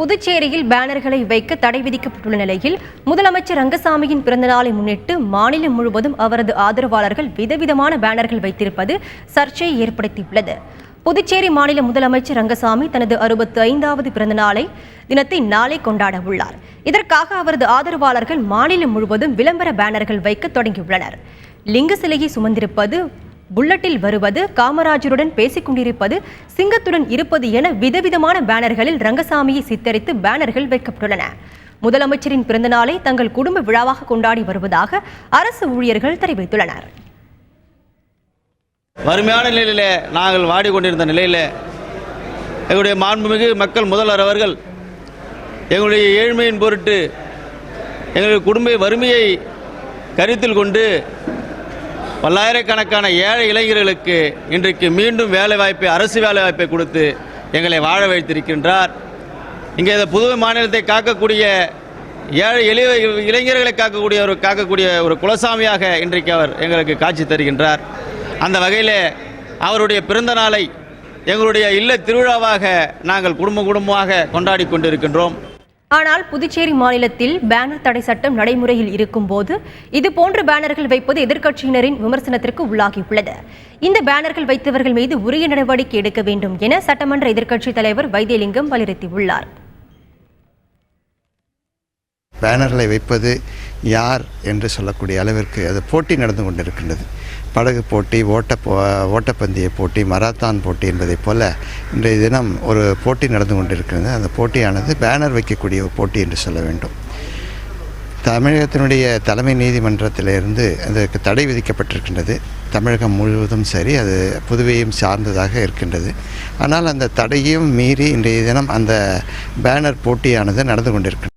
புதுச்சேரியில் பேனர்களை வைக்க தடை விதிக்கப்பட்டுள்ள நிலையில் முதலமைச்சர் ரங்கசாமியின் பிறந்தநாளை முன்னிட்டு மாநிலம் முழுவதும் அவரது ஆதரவாளர்கள் விதவிதமான பேனர்கள் வைத்திருப்பது சர்ச்சையை ஏற்படுத்தியுள்ளது. புதுச்சேரி மாநில முதலமைச்சர் ரங்கசாமி தனது 65வது பிறந்தநாளை தினத்தை நாளை கொண்டாட உள்ளார். இதற்காக அவரது ஆதரவாளர்கள் மாநிலம் முழுவதும் விளம்பர பேனர்கள் வைக்க தொடங்கியுள்ளனர். லிங்க சிலையை சுமந்திருப்பது, புல்லட்டில் வருவது, காமராஜருடன் பேசிக் கொண்டிருப்பது, சிங்கத்துடன் இருப்பது என விதவிதமான பேனர்களில் ரங்கசாமியை சித்தரித்து பேனர்கள் வைக்கப்பட்டுள்ளன. முதலமைச்சரின் பிறந்தநாளை தங்கள் குடும்ப விழாவாக கொண்டாடி வருவதாக அரசு ஊழியர்கள் தெரிவித்துள்ளனர். வறுமையான நிலையில் நாங்கள் வாடிக்கொண்டிருந்த நிலையில் எங்களுடைய மாண்புமிகு மக்கள் முதல்வர் அவர்கள் எங்களுடைய ஏழ்மையின் பொருட்டு எங்களுடைய குடும்ப வறுமையை கருத்தில் கொண்டு பல்லாயிரக்கணக்கான ஏழை இளைஞர்களுக்கு இன்றைக்கு மீண்டும் வேலைவாய்ப்பை, அரசு வேலைவாய்ப்பை கொடுத்து எங்களை வாழ வைத்திருக்கின்றார். இங்கே இந்த புதுவை மாநிலத்தை காக்கக்கூடிய ஏழை எளிய இளைஞர்களை காக்கக்கூடிய ஒரு குலசாமியாக இன்றைக்கு அவர் எங்களுக்கு காட்சி தருகின்றார். அந்த வகையில் அவருடைய பிறந்த நாளை எங்களுடைய இல்ல திருவிழாவாக நாங்கள் குடும்பமாக கொண்டாடி கொண்டிருக்கின்றோம். ஆனால் புதுச்சேரி மாநிலத்தில் பேனர் தடை சட்டம் நடைமுறையில் இருக்கும் போது இதுபோன்ற பேனர்கள் வைப்பது எதிர்க்கட்சியினரின் விமர்சனத்திற்கு உள்ளாகியுள்ளது. இந்த பேனர்கள் வைத்தவர்கள் மீது உரிய நடவடிக்கை எடுக்க வேண்டும் என சட்டமன்ற எதிர்க்கட்சித் தலைவர் வைத்தியலிங்கம் வலியுறுத்தியுள்ளார். பேனர்களை வைப்பது யார் என்று சொல்லக்கூடிய அளவிற்கு அது போட்டி நடந்து கொண்டிருக்கின்றது. படகு போட்டி, ஓட்டப்பந்தய போட்டி, மராத்தான் போட்டி என்பதைப் போல இன்றைய தினம் ஒரு போட்டி நடந்து கொண்டிருக்கிறது. அந்த போட்டியானது பேனர் வைக்கக்கூடிய ஒரு போட்டி என்று சொல்ல வேண்டும். தமிழகத்தினுடைய தலைமை நீதிமன்றத்திலிருந்து அதற்கு தடை விதிக்கப்பட்டிருக்கின்றது. தமிழகம் முழுவதும் சரி, அது புதுவையும் சார்ந்ததாக இருக்கின்றது. ஆனால் அந்த தடையும் மீறி இன்றைய தினம் அந்த பேனர் போட்டியானது நடந்து கொண்டிருக்கிறது.